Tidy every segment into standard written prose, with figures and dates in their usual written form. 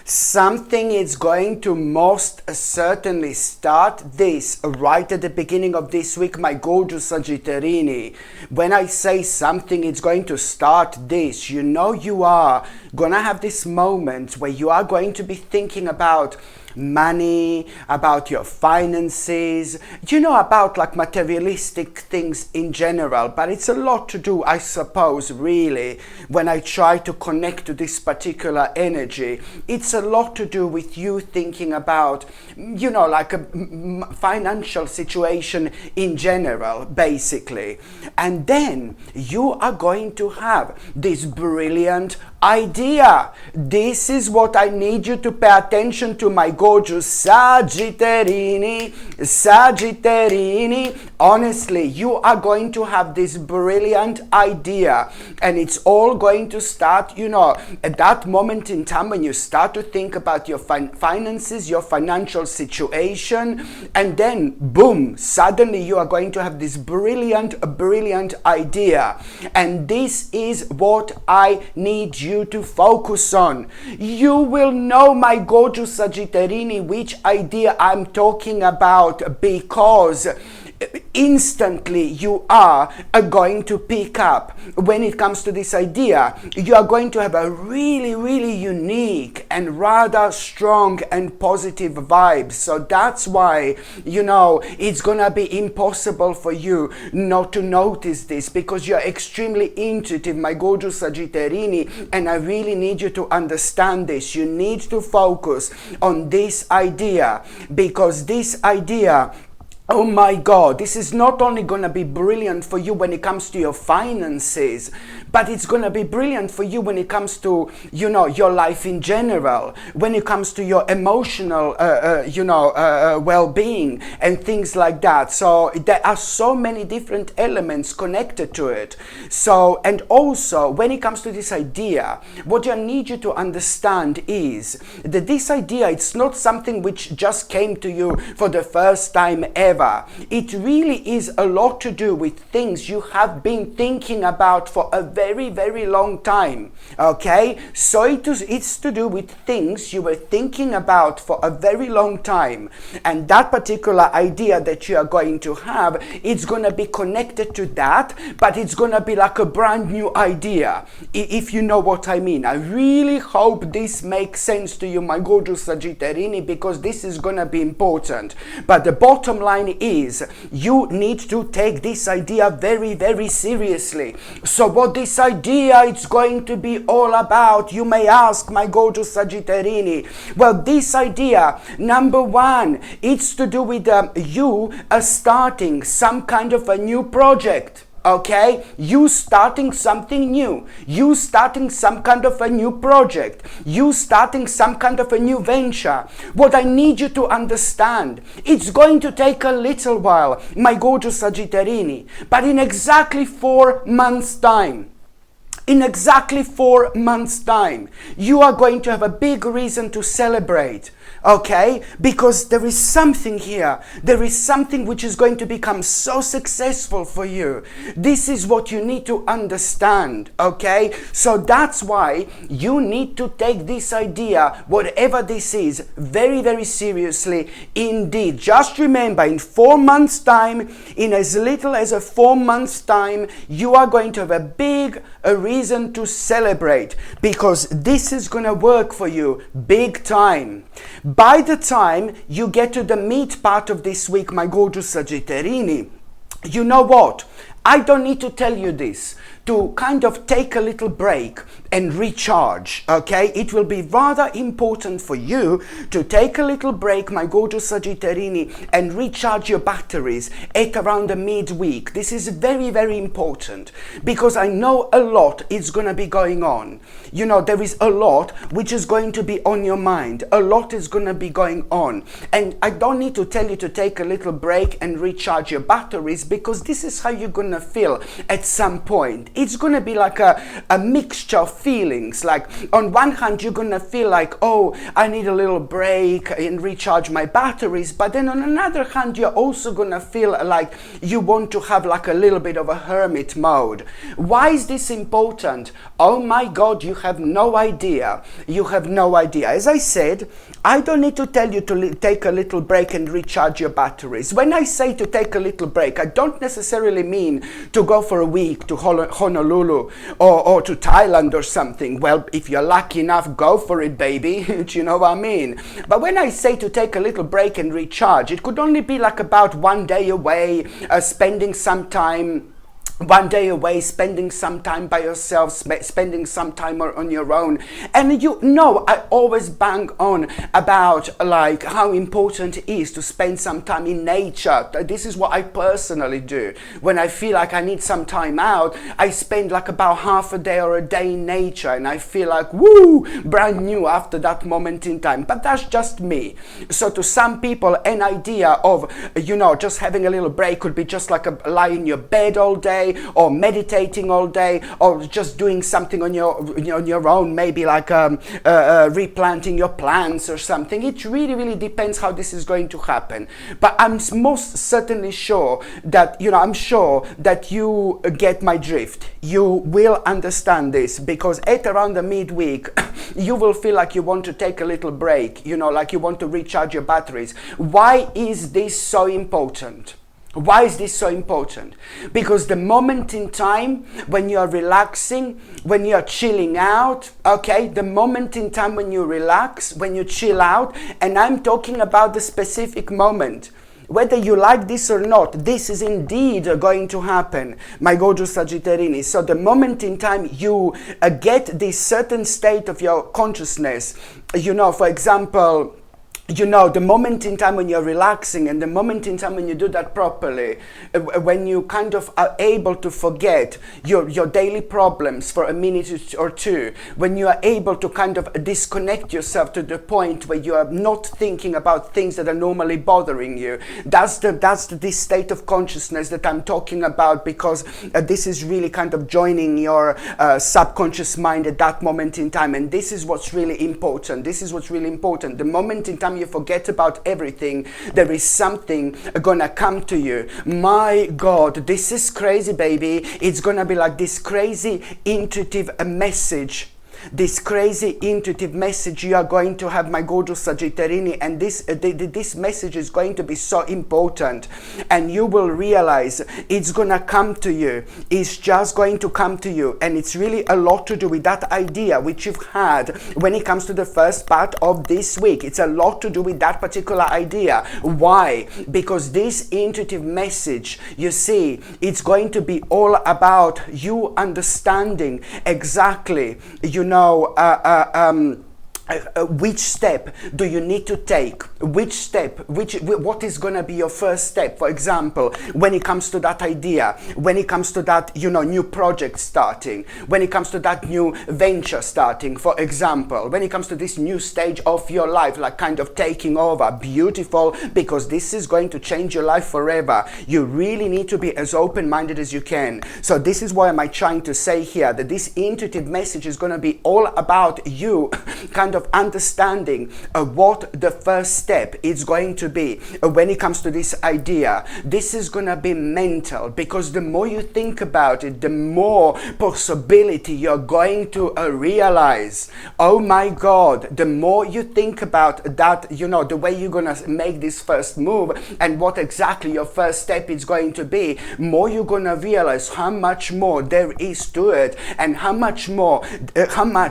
Something is going to most certainly start this right at the beginning of this week, my gorgeous Sagittarini. When I say something is going to start this, you know you are gonna have this moment where you are going to be thinking about money, about your finances, about like materialistic things in general. But it's a lot to do, I suppose, really, when I try to connect to this particular energy. It's a lot to do with you thinking about, like a financial situation in general, basically. And then you are going to have this brilliant idea. This is what I need you to pay attention to, my gorgeous Sagittarini. Honestly, you are going to have this brilliant idea, and it's all going to start, at that moment in time when you start to think about your finances, your financial situation, and then boom, suddenly you are going to have this brilliant idea. And this is what I need you to focus on. You will know, my gorgeous Sagittarini, which idea I'm talking about, because instantly you are going to pick up when it comes to this idea. You are going to have a really unique and rather strong and positive vibe. So that's why it's gonna be impossible for you not to notice this, because you're extremely intuitive, my gorgeous Sagittarini, and I really need you to understand this. You need to focus on this idea, because this idea, oh my God, this is not only going to be brilliant for you when it comes to your finances, but it's going to be brilliant for you when it comes to, your life in general, when it comes to your emotional, well-being and things like that. So there are so many different elements connected to it. So, and also when it comes to this idea, what I need you to understand is that this idea, it's not something which just came to you for the first time ever. It really is a lot to do with things you have been thinking about for a very long time. Okay, so it's to do with things you were thinking about for a very long time, and that particular idea that you are going to have, it's going to be connected to that, but it's going to be like a brand new idea, if you know what I mean. I really hope this makes sense to you, my gorgeous Sagittarini, because this is going to be important. But the bottom line is you need to take this idea very seriously. So what this idea is going to be all about, you may ask, my gorgeous Sagittarini? Well, this idea, number one, it's to do with you starting some kind of a new project. Okay, you starting something new, you starting some kind of a new project, you starting some kind of a new venture. What I need you to understand, it's going to take a little while, my gorgeous Sagittarini, but in exactly 4 months' time, in exactly 4 months' time, you are going to have a big reason to celebrate. Okay, because there is something here. There is something which is going to become so successful for you. This is what you need to understand. Okay, so that's why you need to take this idea, whatever this is, very seriously indeed. Just remember, in 4 months' time, in as little as a 4 months' time, you are going to have a reason to celebrate, because this is going to work for you big time. By the time you get to the meat part of this week, my gorgeous Sagittarini, you know what? I don't need to tell you this, to kind of take a little break and recharge, okay? It will be rather important for you to take a little break, my gorgeous Sagittarini, and recharge your batteries at around the midweek. This is very important, because I know a lot is going to be going on. There is a lot which is going to be on your mind. A lot is going to be going on. And I don't need to tell you to take a little break and recharge your batteries, because this is how you're going to feel at some point. It's going to be like a mixture of feelings. Like on one hand, you're gonna feel like, oh, I need a little break and recharge my batteries. But then on another hand, you're also gonna feel like you want to have like a little bit of a hermit mode. Why is this important? Oh my God, you have no idea. You have no idea. As I said, I don't need to tell you to take a little break and recharge your batteries. When I say to take a little break, I don't necessarily mean to go for a week to Honolulu or to Thailand or something. Well, if you're lucky enough, go for it, baby. Do you know what I mean? But when I say to take a little break and recharge, it could only be like about 1 day away, spending some time 1 day away, spending some time by yourself, spending some time on your own. And you know, I always bang on about like how important it is to spend some time in nature. This is what I personally do. When I feel like I need some time out, I spend like about half a day or a day in nature, and I feel like, woo, brand new after that moment in time. But that's just me. So to some people, an idea of, you know, just having a little break could be just like lie in your bed all day, or meditating all day, or just doing something on your own, maybe like replanting your plants or something. It really depends how this is going to happen. But I'm most certainly sure that, you know, I'm sure that you get my drift. You will understand this, because at around the midweek, you will feel like you want to take a little break, you know, like you want to recharge your batteries. Why is this so important? Why is this so important? Because the moment in time when you're relaxing, when you're chilling out, okay, the moment in time when you relax, when you chill out, and I'm talking about the specific moment, whether you like this or not, this is indeed going to happen, my gorgeous Sagittarini. So the moment in time you get this certain state of your consciousness, you know, for example, you know, the moment in time when you're relaxing, and the moment in time when you do that properly, when you kind of are able to forget your daily problems for a minute or two, when you are able to kind of disconnect yourself to the point where you are not thinking about things that are normally bothering you, that's this state of consciousness that I'm talking about, because this is really kind of joining your subconscious mind at that moment in time. And this is what's really important. This is what's really important. The moment in time you forget about everything, there is something gonna come to you. My God, this is crazy, baby. It's gonna be like this crazy intuitive message. This crazy intuitive message you are going to have, my gorgeous Sagittarini, and this message is going to be so important, and you will realize it's gonna come to you. It's just going to come to you, and it's really a lot to do with that idea which you've had when it comes to the first part of this week. It's a lot to do with that particular idea. Why? Because this intuitive message, you see, it's going to be all about you understanding exactly, you know, which step do you need to take? Which step, what is going to be your first step? For example, when it comes to that idea, when it comes to that, you know, new project starting, when it comes to that new venture starting, for example, when it comes to this new stage of your life, like kind of taking over. Beautiful, because this is going to change your life forever. You really need to be as open-minded as you can. So this is what am I trying to say here, that this intuitive message is going to be all about you kind of understanding what the first step is going to be when it comes to this idea. This is gonna be mental, because the more you think about it, the more possibility you're going to realize. Oh my God, the more you think about that, you know, the way you're gonna make this first move and what exactly your first step is going to be, more you're gonna realize how much more there is to it, and how much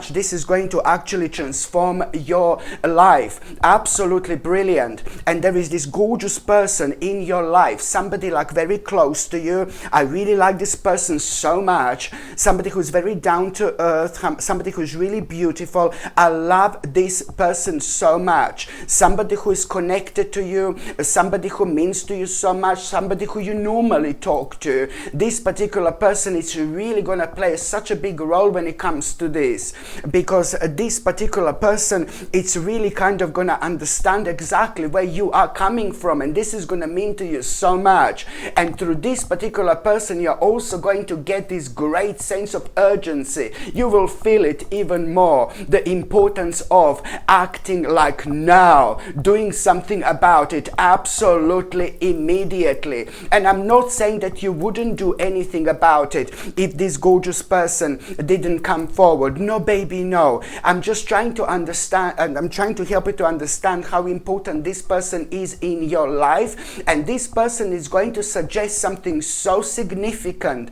this is going to actually transform your life. Absolutely brilliant. And there is this gorgeous person in your life, somebody like very close to you. I really like this person so much. Somebody who's very down to earth, somebody who's really beautiful. I love this person so much. Somebody who is connected to you, somebody who means to you so much, somebody who you normally talk to. This particular person is really going to play such a big role when it comes to this, because this particular person person, it's really kind of going to understand exactly where you are coming from, and this is going to mean to you so much. And through this particular person, you're also going to get this great sense of urgency. You will feel it even more, the importance of acting like now, doing something about it absolutely immediately. And I'm not saying that you wouldn't do anything about it if this gorgeous person didn't come forward. No, baby, no. I'm just trying to understand, and I'm trying to help you to understand how important this person is in your life. And this person is going to suggest something so significant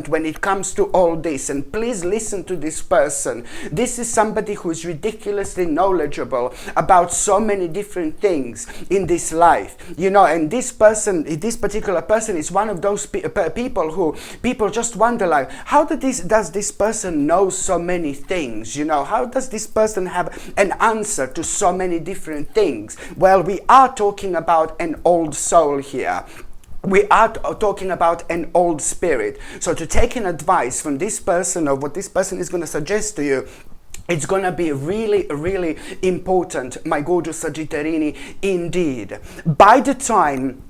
when it comes to all this. And please listen to this person. This is somebody who is ridiculously knowledgeable about so many different things in this life, you know. And this particular person is one of those people who people just wonder, like, how does this person know so many things, you know? How does this person have an answer to so many different things? Well, we are talking about an old soul here. We are talking about an old spirit. So to take an advice from this person, or what this person is going to suggest to you, it's going to be really, really important, my gorgeous Sagittarini, indeed. By the time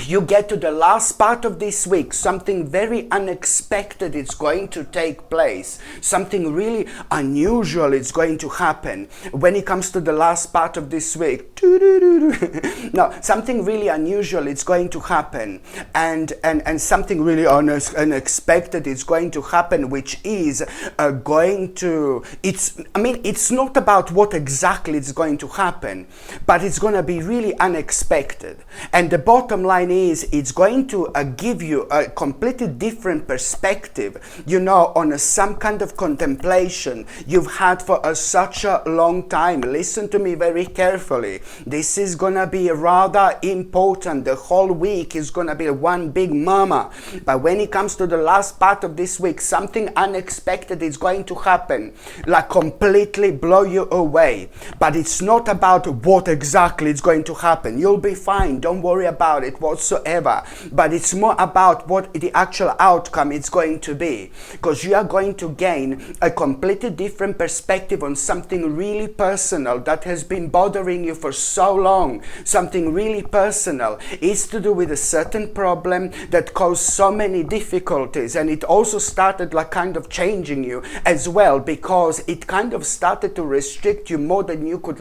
you get to the last part of this week, something very unexpected is going to take place. Something really unusual is going to happen when it comes to the last part of this week. No, something really unusual is going to happen, and something really unexpected is going to happen, which is it's not about what exactly is going to happen, but it's going to be really unexpected. And the bottom line is, it's going to give you a completely different perspective, you know, on some kind of contemplation you've had for such a long time. Listen to me very carefully. This is gonna be rather important. The whole week is gonna be one big mama. But when it comes to the last part of this week, something unexpected is going to happen, like completely blow you away. But it's not about what exactly is going to happen. You'll be fine, don't worry about it whatsoever. But it's more about what the actual outcome is going to be, because you are going to gain a completely different perspective on something really personal that has been bothering you for so long. Something really personal. It's to do with a certain problem that caused so many difficulties, and it also started like kind of changing you as well, because it kind of started to restrict you more than you would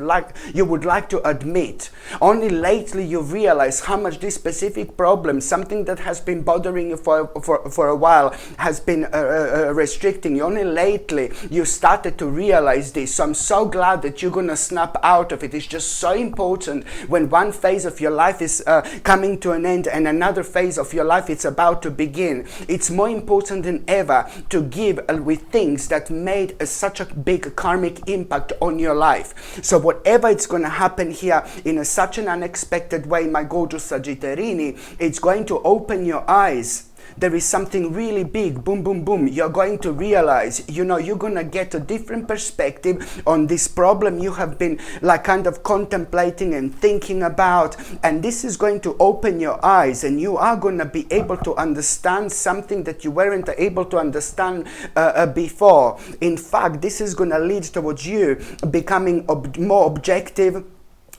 like to admit. Only lately you realize how much this specific problem, something that has been bothering you for a while, has been restricting you. Only lately you started to realize this. So I'm so glad that you're gonna snap out of it. It's just so important when one phase of your life is coming to an end and another phase of your life is about to begin. It's more important than ever to give with things that made such a big karmic impact on your life. So whatever it's going to happen here in such an unexpected way, my gorgeous Sagittarini, it's going to open your eyes. There is something really big, boom, boom, boom. You're going to realize, you know, you're going to get a different perspective on this problem you have been like kind of contemplating and thinking about. And this is going to open your eyes, and you are going to be able to understand something that you weren't able to understand before. In fact, this is going to lead towards you becoming more objective.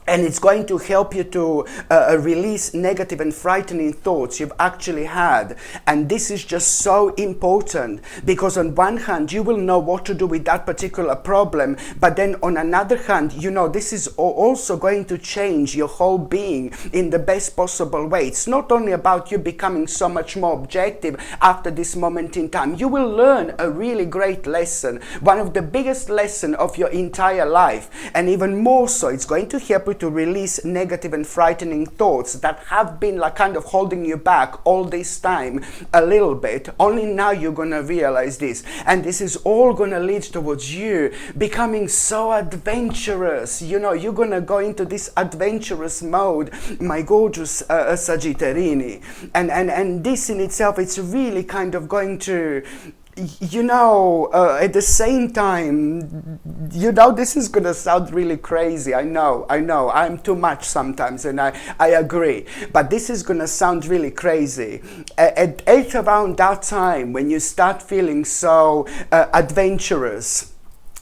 And it's going to help you to release negative and frightening thoughts you've actually had. And this is just so important, because on one hand, you will know what to do with that particular problem. But then on another hand, you know, this is also going to change your whole being in the best possible way. It's not only about you becoming so much more objective after this moment in time. You will learn a really great lesson, one of the biggest lessons of your entire life. And even more so, it's going to help you to release negative and frightening thoughts that have been like kind of holding you back all this time a little bit. Only now you're gonna realize this, and this is all gonna lead towards you becoming so adventurous. You know, you're gonna go into this adventurous mode, my gorgeous Sagittarini, and this in itself, it's really kind of going to, you know, at the same time, you know, this is gonna sound really crazy. I know, I'm too much sometimes, and I agree, but this is gonna sound really crazy. At around that time, when you start feeling so adventurous,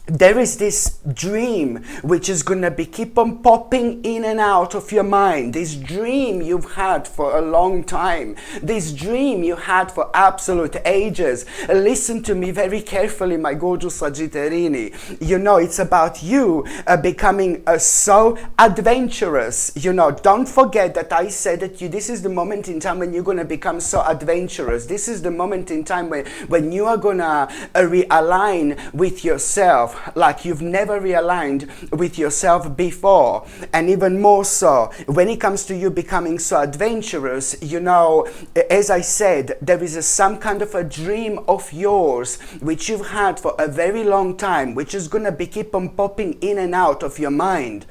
there is this dream which is going to be keep on popping in and out of your mind. This dream you've had for a long time. This dream you had for absolute ages. Listen to me very carefully, my gorgeous Sagittarini. You know, it's about you becoming so adventurous. You know, don't forget that I said that this is the moment in time when you're going to become so adventurous. This is the moment in time when you are going to realign with yourself like you've never realigned with yourself before. And even more so when it comes to you becoming so adventurous, you know, as I said, there is some kind of a dream of yours which you've had for a very long time, which is going to be keep on popping in and out of your mind.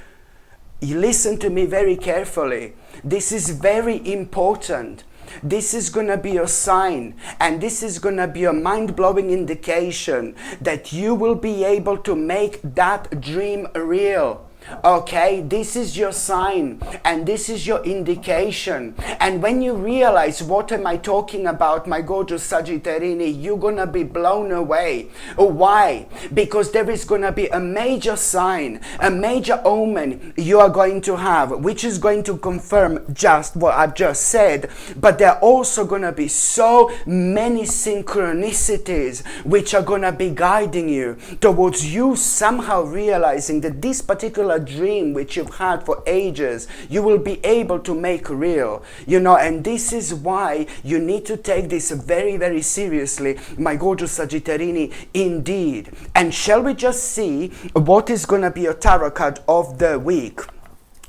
You listen to me very carefully. This is very important. This is going to be your sign, and this is going to be a mind-blowing indication that you will be able to make that dream real. Okay, this is your sign and this is your indication. And when you realize what am I talking about, my gorgeous Sagittarini, you're gonna be blown away. Why? Because there is gonna be a major sign, a major omen you are going to have, which is going to confirm just what I've just said. But there are also gonna be so many synchronicities which are gonna be guiding you towards you somehow realizing that this particular dream which you've had for ages, you will be able to make real. You know, and this is why you need to take this very, very seriously, my gorgeous Sagittarini, indeed. And shall we just see what is going to be your tarot card of the week?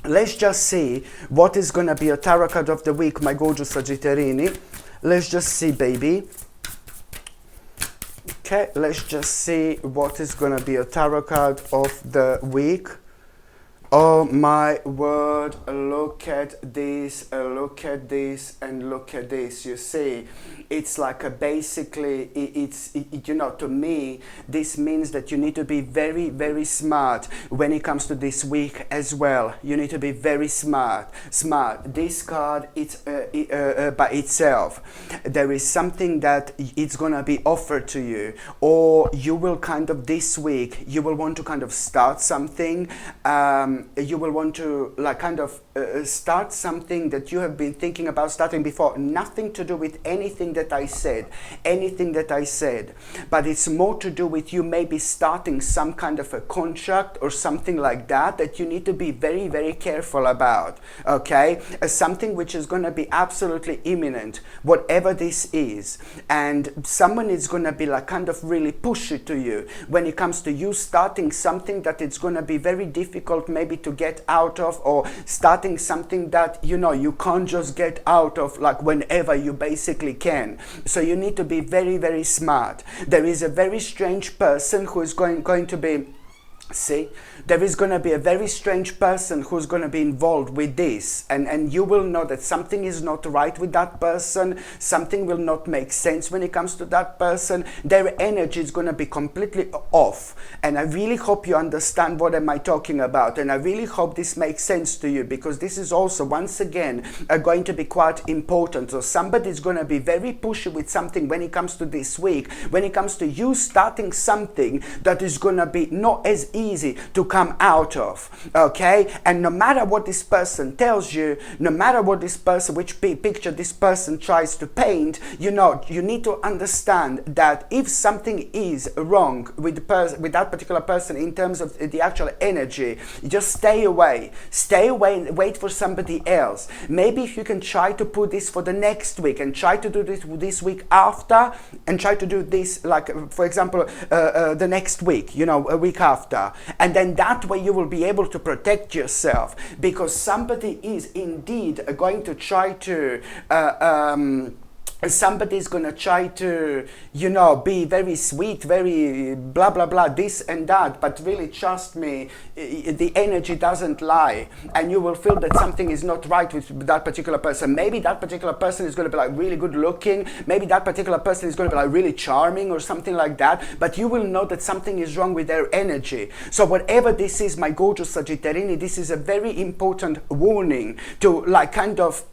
Let's just see what is going to be your tarot card of the week, my gorgeous Sagittarini. Let's just see, baby. Okay, let's just see what is going to be your tarot card of the week. Oh my word, look at this, and look at this. You see, it's like basically, you know, to me, this means that you need to be very, very smart when it comes to this week as well. You need to be very smart. This card, it's by itself. There is something that it's going to be offered to you, or you will kind of this week, you will want to kind of start something. You will want to like kind of start something that you have been thinking about starting before. Nothing to do with anything that I said, but it's more to do with you maybe starting some kind of a contract or something like that you need to be very, very careful about. Okay, something which is going to be absolutely imminent, whatever this is, and someone is going to be like kind of really push it to you when it comes to you starting something that it's going to be very difficult maybe to get out of, or starting something that you know you can't just get out of like whenever you basically can. So you need to be very, very smart. There is a very strange person who is going to be, see, there is going to be a very strange person who's going to be involved with this, and you will know that something is not right with that person. Something will not make sense when it comes to that person. Their energy is going to be completely off, and I really hope you understand what am I talking about, and I really hope this makes sense to you, because this is also once again going to be quite important. So somebody is going to be very pushy with something when it comes to this week, when it comes to you starting something that is going to be not as easy to come out of. Okay, and no matter what this person tells you, no matter what this person, which picture this person tries to paint, you know, you need to understand that if something is wrong with the person, with that particular person in terms of the actual energy, just stay away and wait for somebody else. Maybe if you can try to put this for the next week and try to do this week after, and try to do this like for example the next week, you know, a week after, and then that way you will be able to protect yourself, because somebody is indeed going to try to somebody's gonna try to, you know, be very sweet, very blah blah blah, this and that, but really trust me, the energy doesn't lie, and you will feel that something is not right with that particular person. Maybe that particular person is going to be like really good looking, maybe that particular person is going to be like really charming or something like that, but you will know that something is wrong with their energy. So whatever this is, my gorgeous Sagittarini, this is a very important warning to like kind of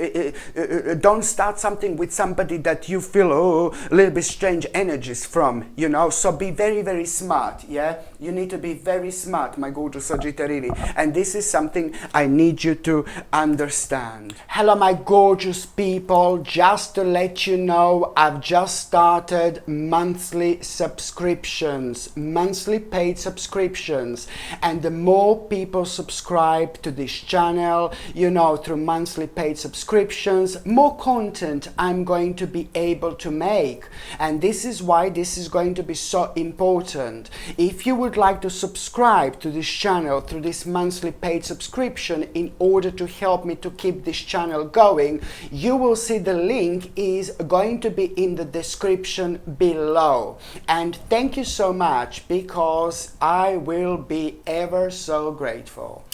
don't start something with somebody somebody that you feel a little bit strange energies from, you know. So be very, very smart, yeah? You need to be very smart, my gorgeous Sagittarius. And this is something I need you to understand. Hello, my gorgeous people. Just to let you know, I've just started monthly subscriptions, monthly paid subscriptions. And the more people subscribe to this channel, you know, through monthly paid subscriptions, more content I'm going to be able to make. And this is why this is going to be so important. If you would like to subscribe to this channel through this monthly paid subscription in order to help me to keep this channel going, you will see the link is going to be in the description below. And thank you so much, because I will be ever so grateful.